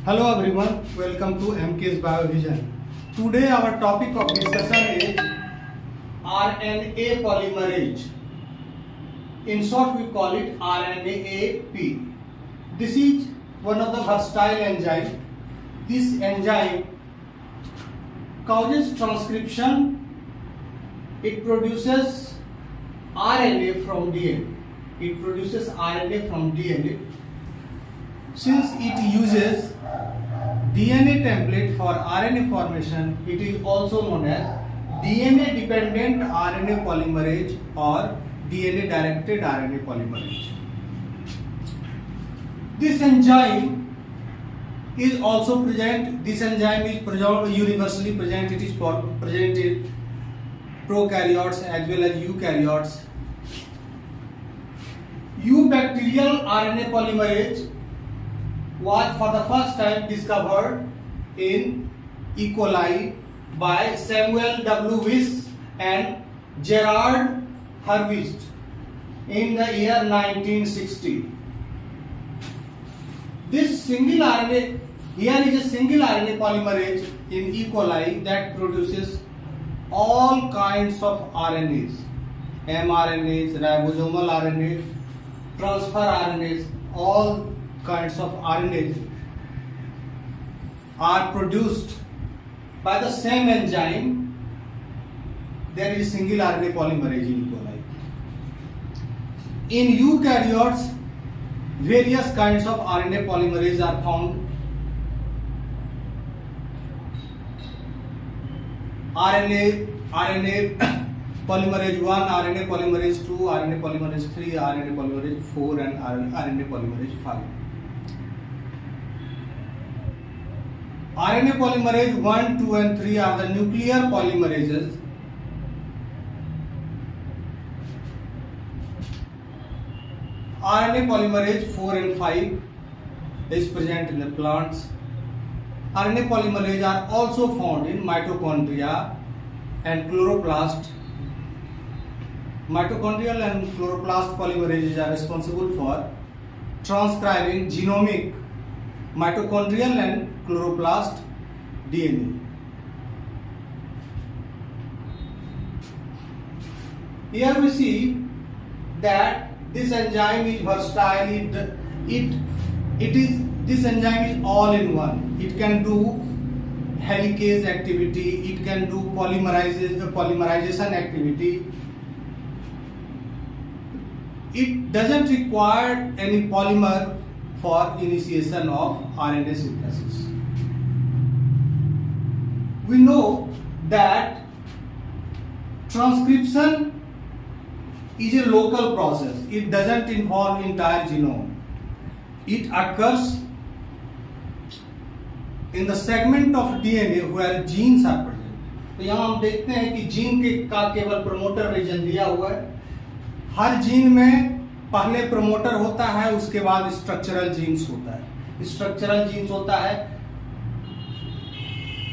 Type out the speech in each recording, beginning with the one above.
Hello everyone, welcome to MK's BioVision. Today our topic of discussion is RNA polymerase. In short we call it RNAP. This is one of the versatile enzyme. This enzyme causes transcription. It produces RNA from DNA. It produces RNA from DNA. Since it uses DNA template for RNA formation, it is also known as DNA dependent RNA polymerase or DNA directed RNA polymerase. This enzyme is also present. This enzyme is universally present. It is present in prokaryotes as well as eukaryotes. Eubacterial RNA polymerase was for the first time discovered in E. coli by Samuel W. Wyss and Gerard Hurwitz in the year 1960. This single RNA, here is a single RNA polymerase in E. coli that produces all kinds of RNAs, mRNAs, ribosomal RNAs, transfer RNAs, all kinds of RNAs are produced by the same enzyme. There is a single RNA polymerase in E. coli. In eukaryotes, various kinds of RNA polymerase are found. RNA polymerase 1, RNA polymerase 2, RNA polymerase 3, RNA polymerase 4 and RNA polymerase 5. RNA polymerase 1, 2 and 3 are the nuclear polymerases. RNA polymerase 4 and 5 is present in the plants. RNA polymerase are also found in mitochondria and chloroplast. Mitochondrial and chloroplast polymerases are responsible for transcribing genomic mitochondrial and chloroplast DNA. Here we see that this enzyme is versatile. This enzyme is all in one. It can do helicase activity. It can do polymerization activity. It doesn't require any polymer for initiation of RNA synthesis. We know that transcription is a local process. It doesn't involve entire genome. It occurs in the segment of DNA where genes are present. तो यहाँ हम देखते हैं कि gene का केवल promoter reason दिया हुआ है. हर जीन में पहले प्रमोटर होता है, उसके बाद स्ट्रक्चरल जीन्स होता है. स्ट्रक्चरल जीन्स होता है,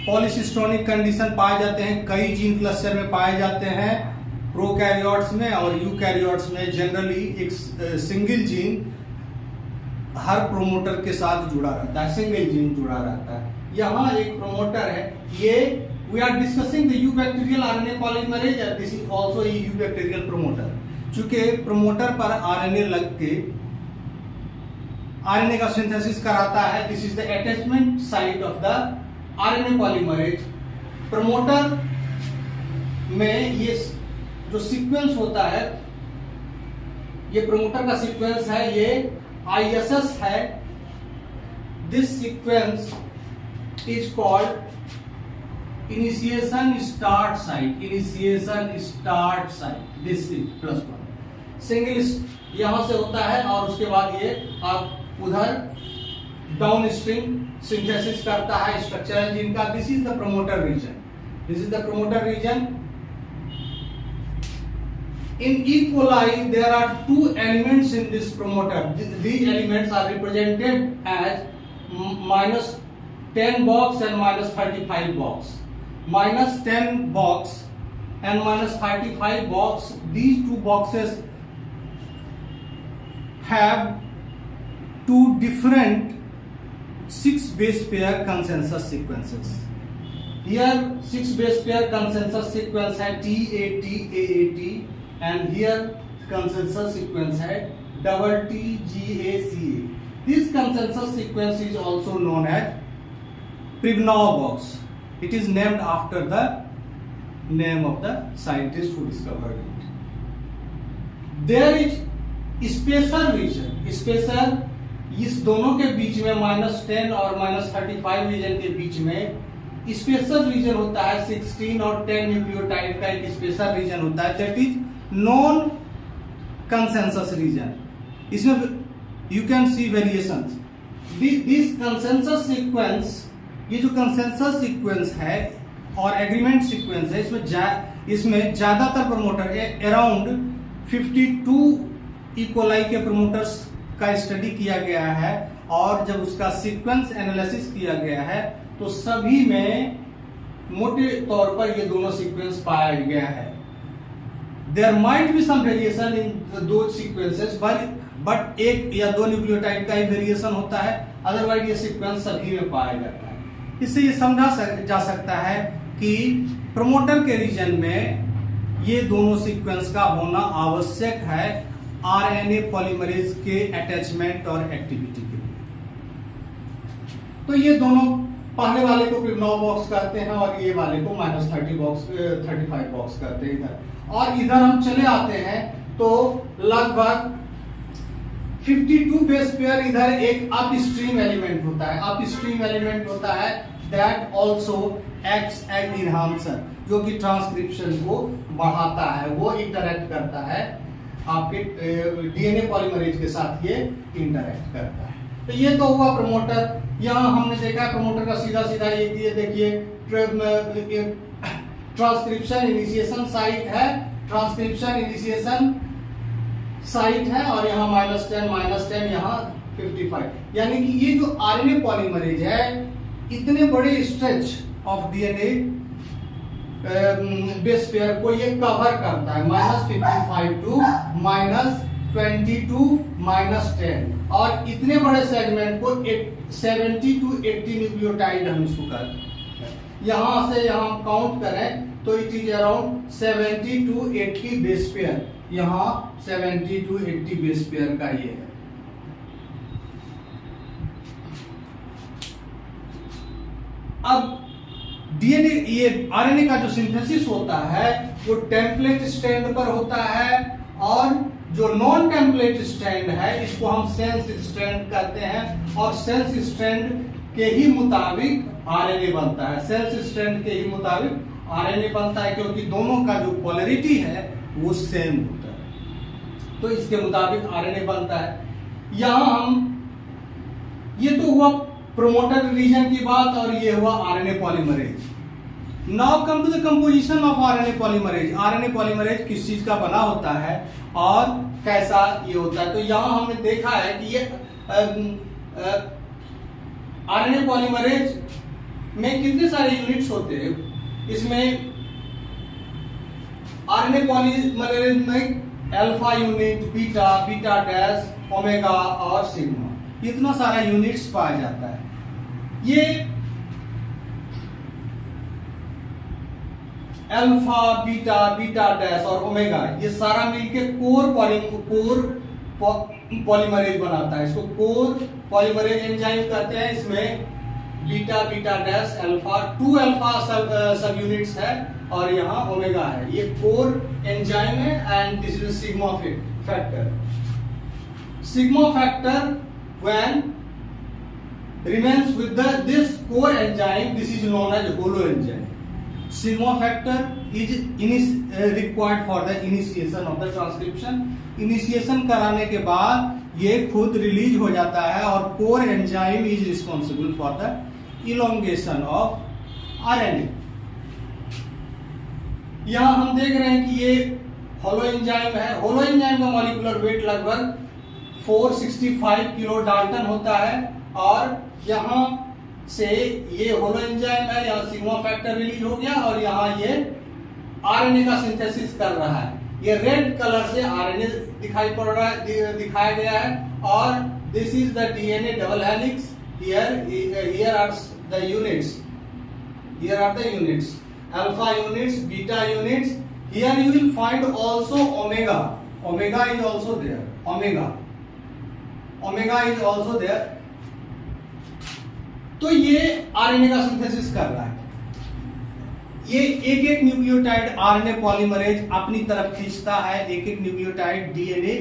पॉलीसिस्टोनिक कंडीशन पाए जाते हैं, कई जीन क्लस्टर में पाए जाते हैं प्रोकैरियोट्स में और यूकैरियोट्स में. जनरली एक सिंगल जीन हर प्रोमोटर के साथ जुड़ा रहता है, सिंगल जीन जुड़ा रहता है. यहाँ एक प्रोमोटर है. ये we are discussing the eubacterial RNA polymerase. This is also a eubacterial promoter. चूंकि प्रोमोटर पर आरएनए लग के आरएनए का सिंथेसिस कराता है. This is the attachment site of the RNA polymerase. Promoter में ये जो सीक्वेंस होता है, ये प्रोमोटर का सीक्वेंस है, ये ISS है. This sequence is called initiation start site. Initiation start site. This is +1 single यहां से होता है और उसके बाद ये आप उधर डाउन स्ट्रीम सिंथेसिस करता है स्ट्रक्चरल जीन का. This is the promoter region. This is the promoter region. In E. coli, there are two elements in this promoter. These elements are represented as -10 box and -35 box. -10 box and -35 box. These two boxes have two different 6 base pair consensus sequences. Here 6 base pair consensus sequence है TAT AAT and here consensus sequence है TTGACA. This consensus sequence is also known as Pribnow box. It is named after the name of the scientist who discovered it. There is special region. Special इस दोनों के बीच में -10 और -35 reason के बीच में special region होता है 16 और 10 न्यूक्लियोटाइड का एक स्पेशल रीजन होता है that is non consensus region. इसमें you can see variations. This consensus sequence, ये जो कंसेंसस सीक्वेंस है और एग्रीमेंट सीक्वेंस है, इसमें ज्यादातर प्रमोटर अराउंड 52 इकोलाई के प्रमोटर्स का स्टडी किया गया है और जब उसका सीक्वेंस एनालिसिस किया गया है तो सभी में मोटे तौर पर ये दोनों सीक्वेंस पाया गया है. There might be some variation in दो सीक्वेंसेस बट एक या दो न्यूक्लियोटाइड का ही वेरिएशन होता है, अदरवाइज ये सीक्वेंस सभी में पाया जाता है. इससे ये समझा जा सकता है कि प्रमोटर के रीजन में ये दोनों सीक्वेंस का होना आवश्यक है आरएनए पॉलीमरेज के अटैचमेंट और एक्टिविटी के लिए. तो ये दोनों पहले वाले को प्रिब्नोव बॉक्स कहते हैं और ये वाले को -35 बॉक्स कहते हैं इधर. और इधर हम चले आते हैं तो लगभग 52 बेस पेयर इधर एक अपस्ट्रीम एलिमेंट होता है. अपस्ट्रीम एलिमेंट होता है that also acts as enhancer, जो कि ट्रांसक्रिप्शन को बढ़ाता है, वो इंटरैक्ट करता है आपके डीएनए पॉलीमरेज के साथ, ये इंटरैक्ट करता है. तो ये तो हुआ प्रमोटर. यहाँ हमने देखा है प्रमोटर का सीधा सीधा ये देखिए ट्रांसक्रिप्शन इनिशिएशन साइट है, ट्रांसक्रिप्शन इनिशिएशन साइट है और यहाँ -10 यहाँ 55. यानी कि ये जो आरएनए पॉलीमरेज है इतने बड़े stretch of DNA base pair को ये कवर करता है -55 टू -22 -10 और इतने बड़े सेगमेंट को 70 टू 80 न्यूक्लियोटाइड हम इसको करते हैं. यहां से यहां काउंट करें तो it is around 70 to 80 base pair. यहां 70 टू 80 बेस पेयर का ये है. अब डीएनए ये आरएनए का जो सिंथेसिस होता है वो टेम्पलेट स्ट्रैंड पर होता है और जो नॉन टेम्पलेट स्ट्रैंड है इसको हम सेंस स्ट्रैंड कहते हैं और सेंस स्ट्रैंड के ही मुताबिक आरएनए बनता है. सेंस स्ट्रैंड के ही मुताबिक आरएनए बनता है क्योंकि दोनों का जो पोलैरिटी है वो सेम होता है, तो इसके मुताबिक आरएनए बनता है. यहां हम ये तो हुआ प्रोमोटर रीजन की बात और ये हुआ RNA polymerase. Now come to the composition of RNA polymerase. RNA polymerase किस चीज का बना होता है और कैसा ये होता है. तो यहां हमने देखा है कि ये आरएनए पॉलीमरेज में कितने सारे यूनिट्स होते हैं. इसमें आरएनए पॉलीमरेज में alpha unit, beta dash, omega और सिग्मा, इतना सारा यूनिट्स पाया जाता है. ये अल्फा, बीटा डैश और ओमेगा ये सारा मिलके कोर पॉलीमरेज बनाता है. इसको कोर पॉलीमरेज एंजाइम कहते हैं. इसमें बीटा डैश अल्फा 2 अल्फा सब यूनिट्स है और यहाँ ओमेगा है. ये कोर एंजाइम है and this is sigma factor. Sigma factor when remains with this core enzyme, this is known as holo enzyme. Sigma factor is required for the initiation of the transcription. Initiation कराने के बाद ये खुद release हो जाता है और core enzyme is responsible for the elongation of RNA. यहाँ हम देख रहे हैं कि ये होलो एंजाइम है. होलो एंजाइम का मॉलिक्यूलर वेट लगभग 465 किलो डाल्टन होता है और यहाँ से ये होलो एंजाइम है, यहाँ सिग्मा फैक्टर रिलीज हो गया और यहाँ ये आरएनए का सिंथेसिस कर रहा है. ये रेड कलर से आरएनए दिखाई पड़ रहा है, दिखाया गया है और this is the DNA double helix. here are the units. Here are the units. Alpha units, beta units. Here you will find also omega. Omega is also there. Omega is also there. तो ये RNA का synthesis कर रहा है। ये एक एक nucleotide RNA polymerase अपनी तरफ खींचता है, एक एक न्यूक्लियोटाइड डीएनए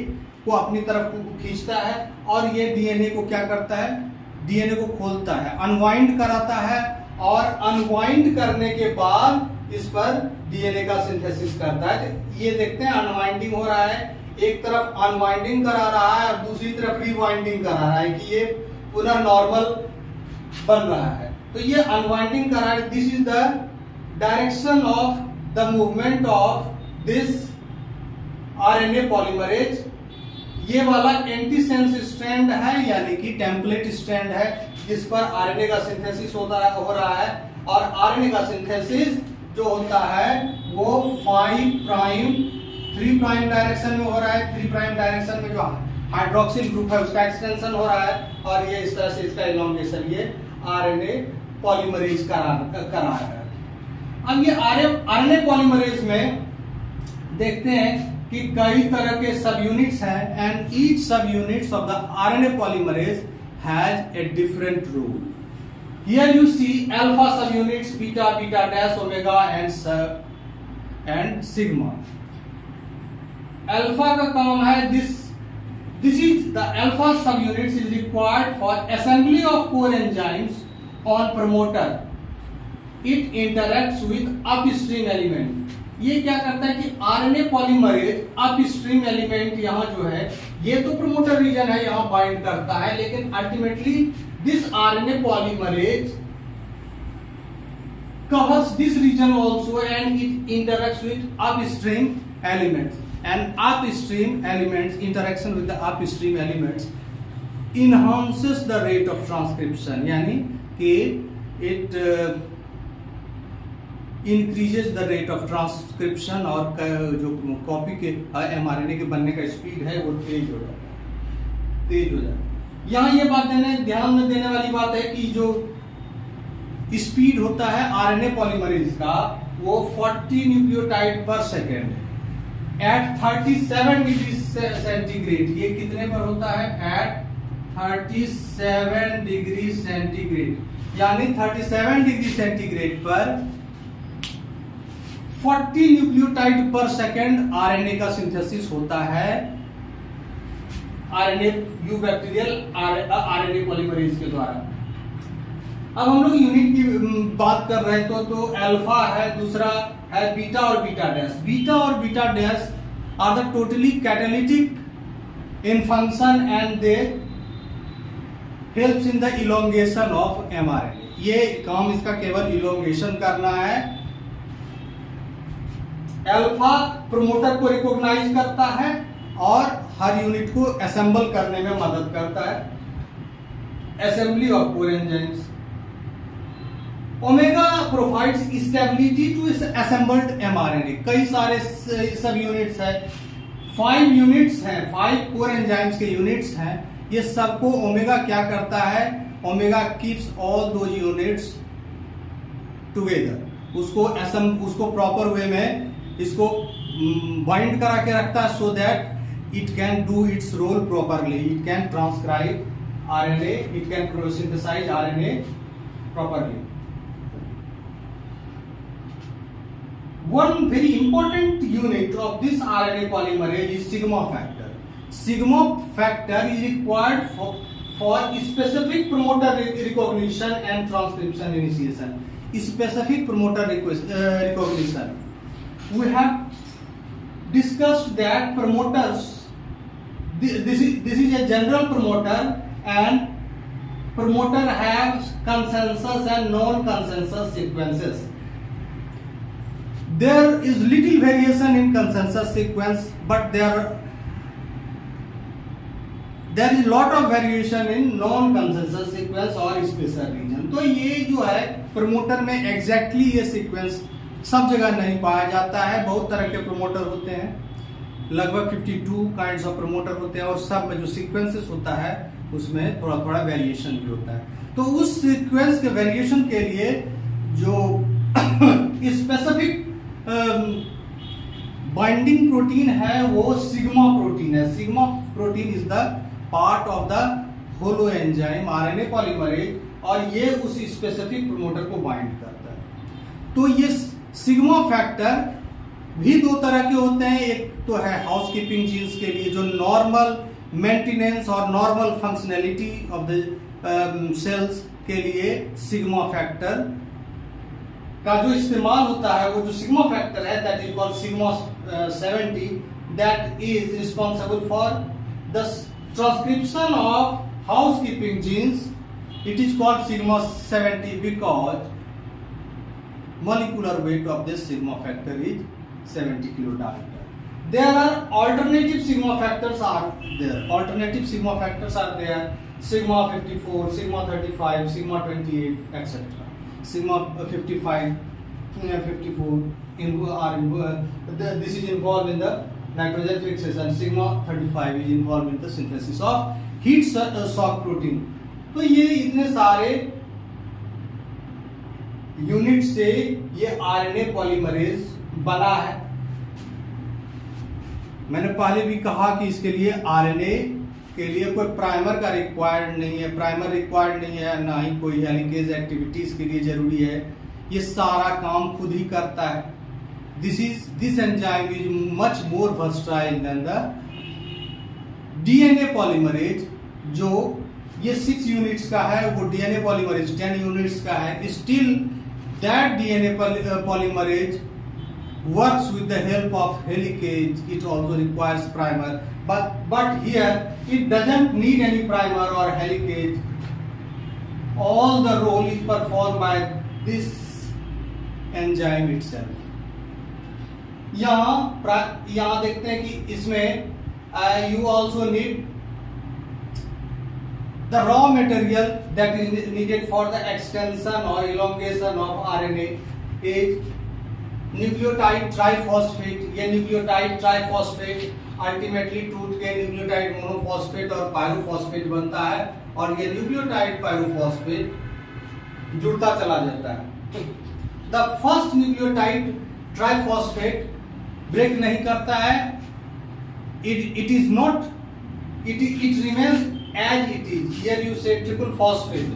को अपनी तरफ खींचता है, और ये डीएनए को क्या करता है, डीएनए को खोलता है, अनवाइंड कराता है, और अनवाइंड करने के बाद इस पर डीएनए का सिंथेसिस करता है। ये देखते हैं अनवाइंडिंग हो रहा है, एक तरफ अनवाइंडिंग करा रहा है और दूसरी तरफ रिवाइंडिंग करा रहा है कि ये पुनः नॉर्मल बन रहा है। तो ये अनवाइंडिंग करा है। This is the direction of the movement of this RNA polymerase. ये वाला एंटीसेंस स्ट्रैंड है, यानी कि टेम्पलेट स्ट्रैंड है, जिस पर आरएनए का सिंथेसिस हो रहा है, और आरएनए का सिंथेसिस जो होता है वो 5 प्राइम 3 प्राइम डायरेक्शन में हो रहा है। 3 प्राइम डायरेक्शन में जो हाइड्रोक्सिल ग्रुप है उसका एक्सटेंशन हो रहा है, और ये इस तरह से इसका इलॉन्गेशन ये आरएनए पॉलीमरेज करा है। अब ये आरएनए पॉलीमरेज में देखते हैं कि कई तरह के सब यूनिट्स हैं, and each subunits of the RNA polymerase has a different role. Here you see alpha subunits, beta, beta dash, omega and sigma. Alpha का काम है this is the alpha subunits is required for assembly of core enzymes on promoter. It interacts with upstream element. ये क्या करता है कि RNA polymerase upstream element यहाँ जो है, ये तो प्रमोटर रीजन है, यहाँ बाइंड करता है, लेकिन ultimately this RNA polymerase covers this region also, and it interacts with upstream elements, and upstream elements interaction with the upstream elements enhances the rate of transcription, यानी कि it increases the rate of transcription, और जो copy के mRNA के बनने का speed है वो तेज हो जाता है। यहाँ ये बात ध्यान में देने वाली बात है कि जो स्पीड होता है आरएनए पॉलीमरेज का वो 40 न्यूक्लियोटाइड पर सेकेंड एट 37 डिग्री सेंटीग्रेड। ये कितने पर होता है? एट 37 डिग्री सेंटीग्रेड, यानी 37 डिग्री सेंटीग्रेड पर 40 न्यूक्लियोटाइड पर सेकेंड आरएनए का सिंथेसिस होता है, आरएनए यूबैक्टीरियल आरएनए पॉलीमरेज के द्वारा। अब हम लोग यूनिट की बात कर रहे हैं तो अल्फा है, दूसरा है बीटा और बीटा डैश। बीटा और beta dash are the totally catalytic in function and they helps in the elongation of mRNA. ये काम इसका केवल इलोंगेशन करना है। अल्फा प्रोमोटर को रिकॉग्नाइज करता है और हर यूनिट को असेंबल करने में मदद करता है, assembly of core enzymes. Omega provides stability to assembled mRNA. कई सारे सब यूनिट्स हैं, 5 यूनिट्स हैं, 5 कोर एंजाइम्स के यूनिट्स हैं। ये सबको ओमेगा क्या करता है? ओमेगा कीप्स ऑल दो यूनिट्स टुगेदर, उसको प्रॉपर वे में इसको बाइंड करा के रखता है, so that it can do its role properly. It can transcribe RNA, it can synthesize RNA properly. One very important unit of this RNA polymerase is sigma factor. Sigma factor is required for specific promoter recognition and transcription initiation. Specific promoter recognition. We have discussed that promoters, this is a general promoter, and promoter have consensus and non-consensus sequences. There is little variation in consensus sequence, but there is lot of variation in non-consensus sequence और special region. तो ये जो है promoter में exactly ये sequence सब जगह नहीं पाया जाता है। बहुत तरह के प्रमोटर होते हैं, लगभग 52 काइंड्स ऑफ प्रमोटर होते हैं, और सब में जो सीक्वेंसेस होता है उसमें थोड़ा थोड़ा वेरिएशन भी होता है। तो उस सीक्वेंस के वेरिएशन के लिए जो स्पेसिफिक बाइंडिंग प्रोटीन है वो सिग्मा प्रोटीन है। Sigma protein is the part of the holo enzyme RNA polymerase, और ये उस स्पेसिफिक प्रमोटर को बाइंड करता है। तो ये सिग्मा फैक्टर भी दो तरह के होते हैं। एक तो है हाउसकीपिंग जीन्स के लिए जो नॉर्मल मेंटेनेंस और normal functionality of the cells के लिए सिग्मा फैक्टर का जो इस्तेमाल होता है, वो जो सिग्मा फैक्टर है that is called sigma 70, that is responsible for the transcription of housekeeping genes. It is called sigma 70 because molecular weight of this sigma factor is 70 kilodalton. There are alternative sigma factors are there. Alternative sigma factors are there. Sigma 54, sigma 35, sigma 28, etc. Sigma 55, 54 this is involved in the nitrogen fixation. Sigma 35 is involved in the synthesis of heat shock protein. तो ये इतने सारे unit से ये RNA polymerase बना है। मैंने पहले भी कहा कि इसके लिए आरएनए के लिए कोई प्राइमर का रिक्वायर्ड नहीं है, प्राइमर रिक्वायर्ड नहीं है, ना ही कोई हेलिकेज एक्टिविटीज के लिए जरूरी है। ये सारा काम खुद ही करता है। This enzyme is much more versatile than the DNA polymerase, जो ये 6 यूनिट्स का है, वो डीएनए पॉलीमरेज 10 यूनिट्स का है। Still that DNA polymerase works with the help of helicase. It also requires primer, but here it doesn't need any primer or helicase. All the role is performed by this enzyme itself. यहाँ देखते हैं कि इसमें you also need the raw material that is needed for the extension or elongation of RNA is nucleotide triphosphate. ये nucleotide triphosphate ultimately टूट के nucleotide monophosphate और pyrophosphate बनता है, और ये न्यूक्लियोटाइड पायरोफॉस्फेट जुड़ता चला जाता है. The first nucleotide triphosphate break नहीं करता है. It is not, it remains as it is. Here you say triple phosphate.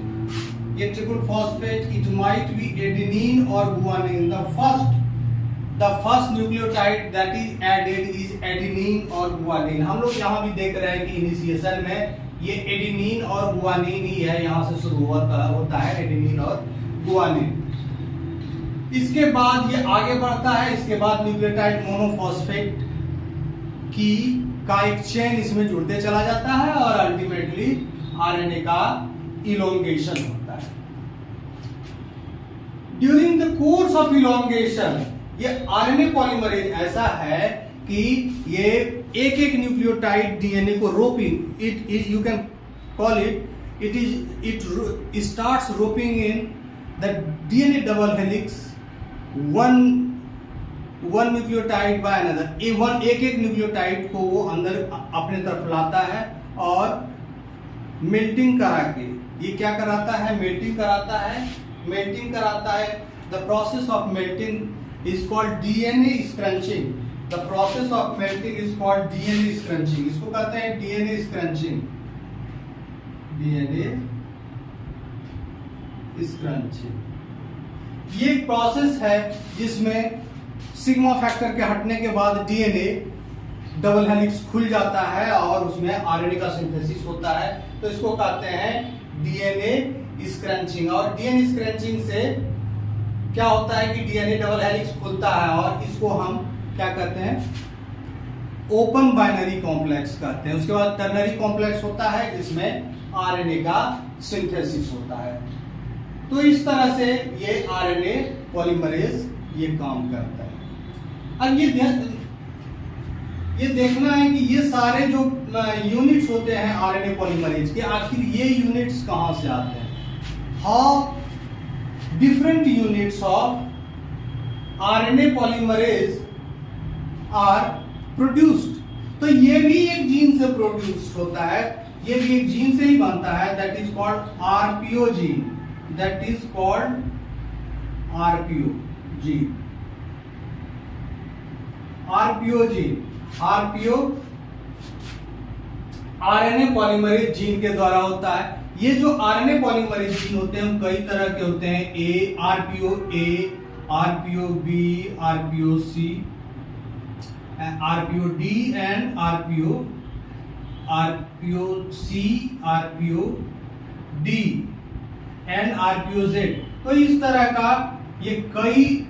ये triple phosphate, it might be adenine or guanine. The first nucleotide that is added is adenine or guanine. हम लोग यहाँ भी देख रहे हैं कि initiation में ये एडेनिन और गुआनिन ही है, यहाँ से शुरू होता है एडेनिन और गुआनिन. इसके बाद ये आगे बढ़ता है. इसके बाद न्यूक्लियोटाइड मोनोफॉस्फेट का एक चेन इसमें जुड़ते चला जाता है और अल्टीमेटली आरएनए का इलोंगेशन होता है. During the course of elongation ये आरएनए पॉलीमरेज ऐसा है कि ये एक एक न्यूक्लियोटाइड डीएनए को roping, it you can call it starts roping in the DNA double helix one nucleotide by another. एक एक न्यूक्लियोटाइड को वो अंदर अपने तरफ लाता है और मेल्टिंग करा के ये क्या कराता है, मेल्टिंग कराता है. The process of melting is called DNA scrunching. The process of melting is called DNA scrunching. इसको कहते हैं डीएनए स्क्रंचिंग. ये एक प्रोसेस है जिसमें सिग्मा फैक्टर के हटने के बाद डीएनए डबल हेलिक्स खुल जाता है और उसमें आरएनए का सिंथेसिस होता है. तो इसको कहते हैं डीएनए स्क्रंचिंग. और डीएनए स्क्रंचिंग से क्या होता है कि डीएनए डबल हेलिक्स खुलता है और इसको हम क्या कहते हैं, ओपन बाइनरी कॉम्प्लेक्स कहते हैं. उसके बाद टर्नरी कॉम्प्लेक्स होता है जिसमें आरएनए का सिंथेसिस होता है. तो इस तरह से ये आरएनए पॉलीमरेज ये काम करता है. अब ये देखना है कि ये सारे जो यूनिट्स होते हैं आरएनए पॉलीमरेज के, आखिर ये यूनिट्स कहां से आते हैं. How different units of RNA polymerase are produced. तो ये भी एक जीन से प्रोड्यूस्ड होता है. ये भी एक जीन से ही बनता है, that is called RPO gene, that is called RPO gene. RPO gene, RPO RNA polymerase gene के द्वारा होता है। ये जो आरएनए पॉलीमरेज जीन होते हैं कई तरह के होते हैं, A, RPO A, RPO B, RPO C, RPO D and RPO C, RPO D and RPO Z. तो इस तरह का ये कई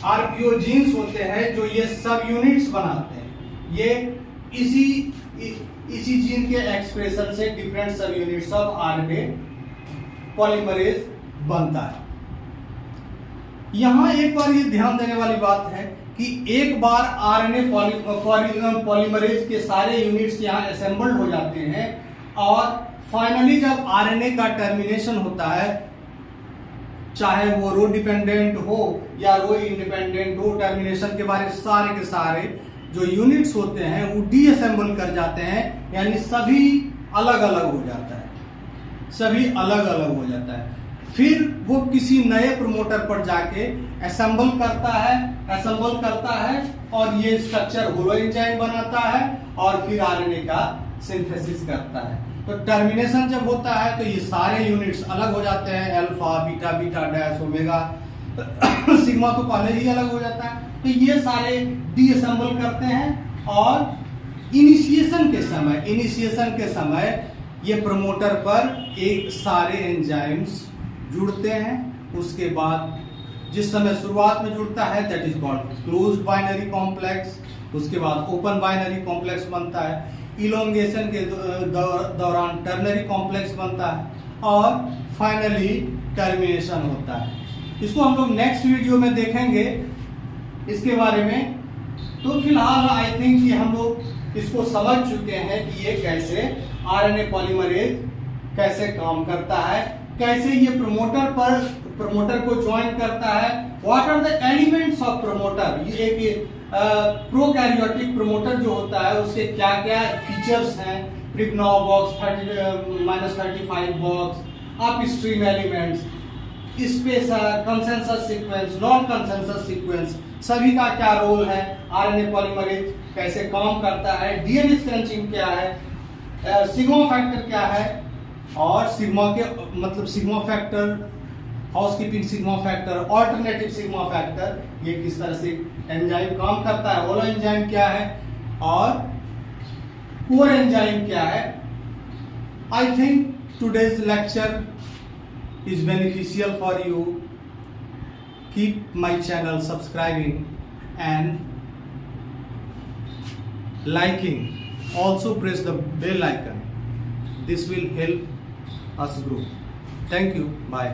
आरपीओ जीन्स होते हैं जो ये सब यूनिट्स बनाते हैं। ये इसी जीन के एक्सप्रेशन से डिफरेंट सब यूनिट्स ऑफ आरएनए पॉलीमरेज बनता है। यहां एक बार ये ध्यान देने वाली बात है कि एक बार आरएनए पॉलीमरेज के सारे यूनिट्स यहां असेंबल्ड हो जाते हैं और फाइनली जब आरएनए का टर्मिनेशन होता है, चाहे वो रो डिपेंडेंट हो या रो इंडिपेंडेंट हो, टर्मिनेशन के बारे सारे के सारे जो यूनिट्स होते हैं वो डीअसेंबल कर जाते हैं, यानी सभी अलग अलग हो जाता है, सभी अलग अलग हो जाता है। फिर वो किसी नए प्रमोटर पर जाके असेंबल करता है और ये स्ट्रक्चर होलो एंजाइम बनाता है और फिर आरएनए का सिंथेसिस करता है। तो टर्मिनेशन जब होता है तो ये सारे यूनिट्स अलग हो जाते हैं, alpha, beta, beta dash, omega, sigma तो पहले ही अलग हो जाता है। तो ये सारे डीअसेंबल करते हैं और इनिशिएशन के समय ये प्रमोटर पर एक सारे एंजाइम्स जुड़ते हैं। उसके बाद जिस समय शुरुआत में जुड़ता है that is called closed binary complex, उसके बाद ओपन बाइनरी कॉम्प्लेक्स बनता है, इलोंगेशन के दौरान टर्नरी कॉम्प्लेक्स बनता है और फाइनली टर्मिनेशन होता है। इसको हम लोग नेक्स्ट वीडियो में देखेंगे इसके बारे में। तो फिलहाल आई थिंक कि हम लोग इसको समझ चुके हैं कि ये कैसे आरएनए पॉलीमरेज कैसे काम करता है, कैसे ये प्रमोटर को ज्वाइन करता है, what are the elements of promoter. ये एक प्रोकैरियोटिक प्रमोटर जो होता है उसके क्या क्या फीचर्स हैं, Pribnow box, -35 box, upstream elements, spacer, consensus sequence, non consensus sequence, सभी का क्या रोल है, आरएनए पॉलीमरेज कैसे काम करता है, डीएनए स्क्रंचिंग क्या है, सिग्मा फैक्टर क्या है और सिग्मा के मतलब sigma factor, housekeeping sigma factor, alternative sigma factor, ये किस तरह से एंजाइम काम करता है, होलो एंजाइम क्या है और कोर एंजाइम क्या है। I think today's lecture is beneficial for you. Keep my channel subscribing and liking. Also press the bell icon. This will help us grow. Thank you. Bye.